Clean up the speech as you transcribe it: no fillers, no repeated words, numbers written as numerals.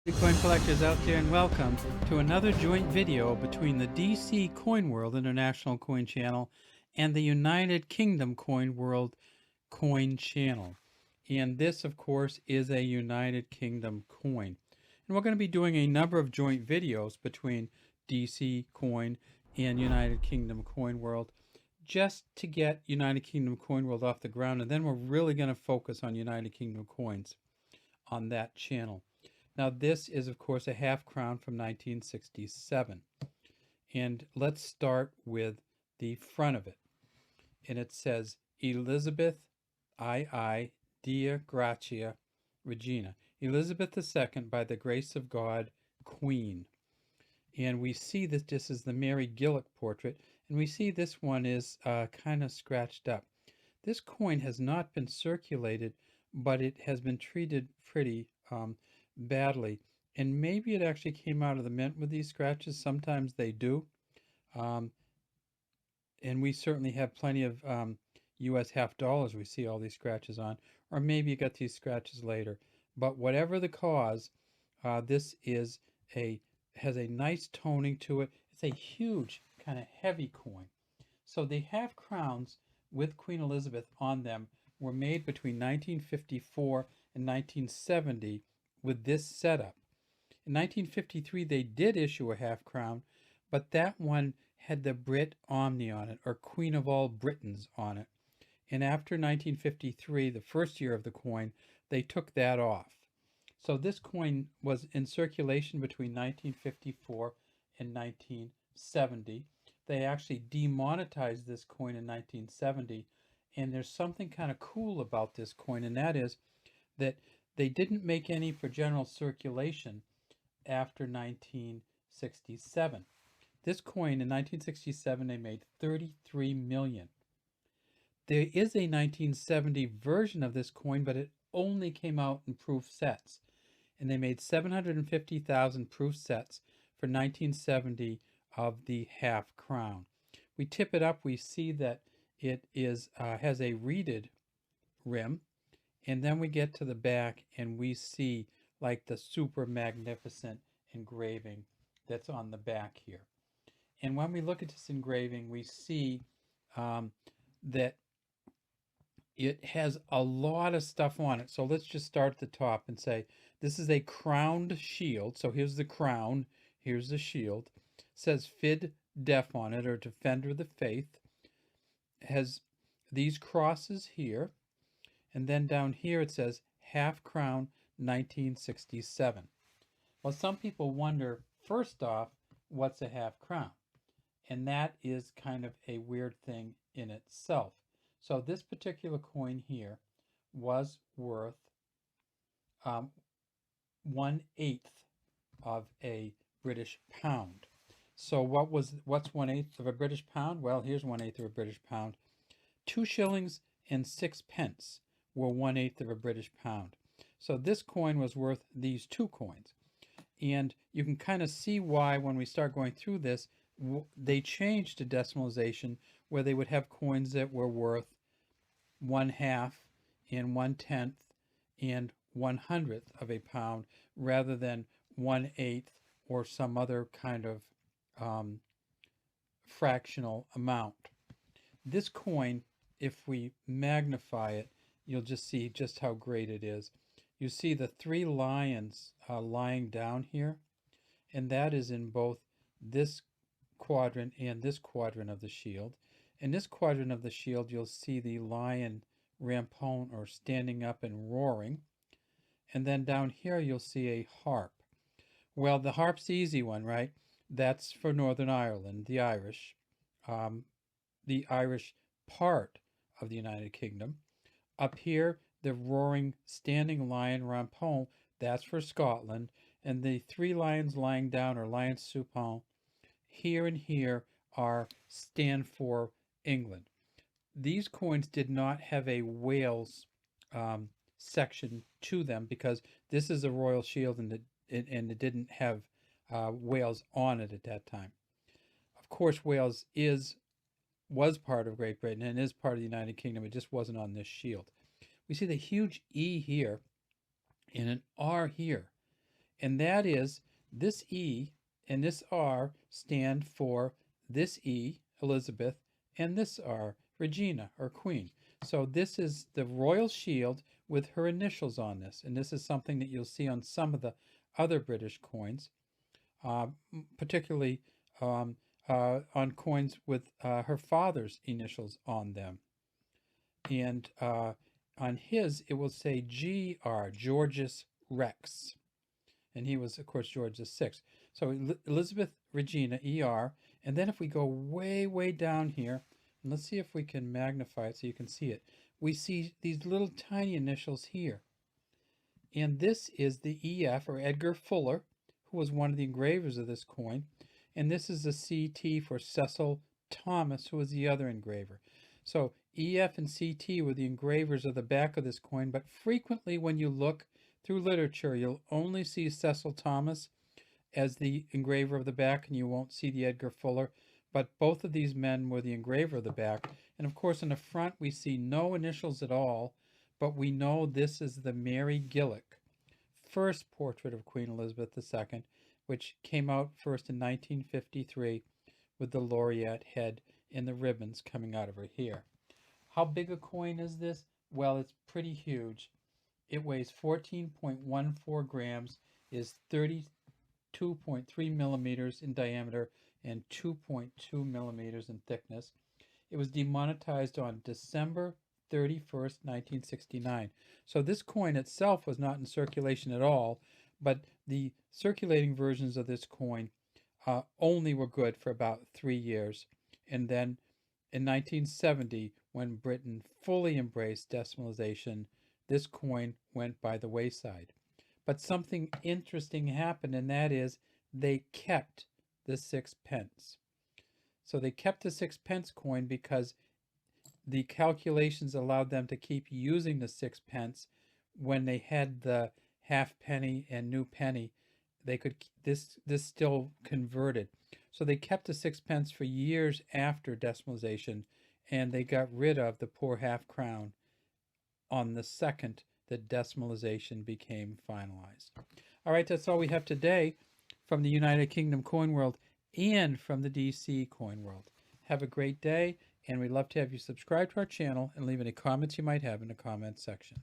Bitcoin collectors out there, and welcome to another joint video between the DC Coin World International Coin Channel and the United Kingdom Coin World Coin Channel. And this, of course, is a United Kingdom coin. And we're going to be doing a number of joint videos between DC Coin and United Kingdom Coin World just to get United Kingdom Coin World off the ground. And then we're really going to focus on United Kingdom coins on that channel. Now this is, of course, a half crown from 1967. And let's start with the front of it. And it says, Elizabeth II Dea Gratia Regina. Elizabeth II, by the grace of God, Queen. And we see that this is the Mary Gillick portrait. And we see this one is kind of scratched up. This coin has not been circulated, but it has been treated pretty badly, and maybe it actually came out of the mint with these scratches. Sometimes they do, and we certainly have plenty of US half dollars we see all these scratches on, or maybe you got these scratches later. But whatever the cause, this is has a nice toning to it. It's a huge kind of heavy coin. So the half crowns with Queen Elizabeth on them were made between 1954 and 1970 with this setup. In 1953, they did issue a half crown, but that one had the Brit Omni on it, or Queen of all Britons on it. And after 1953, the first year of the coin, they took that off. So this coin was in circulation between 1954 and 1970. They actually demonetized this coin in 1970. And there's something kind of cool about this coin, and that is that they didn't make any for general circulation after 1967. This coin in 1967, they made 33 million. There is a 1970 version of this coin, but it only came out in proof sets. And they made 750,000 proof sets for 1970 of the half crown. We tip it up, we see that it is has a reeded rim. And then we get to the back and we see like the super magnificent engraving that's on the back here. And when we look at this engraving, we see that it has a lot of stuff on it. So let's just start at the top and say, this is a crowned shield. So here's the crown, here's the shield. It says Fid Def on it, or Defender of the Faith. It has these crosses here. And then down here it says half crown 1967. Well, some people wonder, first off, what's a half crown? And that is kind of a weird thing in itself. So this particular coin here was worth 1/8 of a British pound. So what's 1/8 of a British pound? Well, here's 1/8 of a British pound. 2 shillings and 6 pence were 1/8 of a British pound. So this coin was worth these two coins. And you can kind of see why when we start going through this, they changed to decimalization where they would have coins that were worth 1/2 and 1/10 and 1/100 of a pound rather than 1/8 or some other kind of fractional amount. This coin, if we magnify it, you'll just see just how great it is. You see the 3 lions lying down here, and that is in both this quadrant and this quadrant of the shield. In this quadrant of the shield, you'll see the lion rampant, or standing up and roaring. And then down here, you'll see a harp. Well, the harp's the easy one, right? That's for Northern Ireland, the Irish part of the United Kingdom. Up here, the roaring standing lion rampant, that's for Scotland. And the 3 lions lying down, or lion supin, here and here stand for England. These coins did not have a Wales section to them because this is a royal shield, and it didn't have Wales on it at that time. Of course, Wales was part of Great Britain and is part of the United Kingdom. It just wasn't on this shield. We see the huge E here and an R here. and that is this E and this R stand for this E, Elizabeth, and this R, Regina, or Queen. So this is the royal shield with her initials on this, and this is something that you'll see on some of the other British coins, particularly on coins with her father's initials on them. And on his, it will say GR, Georgius Rex. And he was, of course, George VI. So Elizabeth Regina, ER. And then if we go way, way down here, and let's see if we can magnify it so you can see it. We see these little tiny initials here. And this is the EF, or Edgar Fuller, who was one of the engravers of this coin. And this is the CT for Cecil Thomas, who was the other engraver. So EF and CT were the engravers of the back of this coin, but frequently when you look through literature, you'll only see Cecil Thomas as the engraver of the back, and you won't see the Edgar Fuller. But both of these men were the engraver of the back. And of course, in the front, we see no initials at all, but we know this is the Mary Gillick first portrait of Queen Elizabeth II, which came out first in 1953 with the laureate head and the ribbons coming out of her hair. How big a coin is this? Well, it's pretty huge. It weighs 14.14 grams, is 32.3 millimeters in diameter, and 2.2 millimeters in thickness. It was demonetized on December 31st, 1969. So this coin itself was not in circulation at all, but the circulating versions of this coin only were good for about 3 years. And then in 1970, when Britain fully embraced decimalization, this coin went by the wayside. But something interesting happened, and that is they kept the 6 pence. So they kept the 6 pence coin because the calculations allowed them to keep using the 6 pence when they had the halfpenny and new penny. They could this still converted. So they kept the 6 pence for years after decimalization, and they got rid of the poor half crown on the second that decimalization became finalized. All right, that's all we have today from the United Kingdom coin world and from the DC coin world. Have a great day, and we'd love to have you subscribe to our channel and leave any comments you might have in the comments section.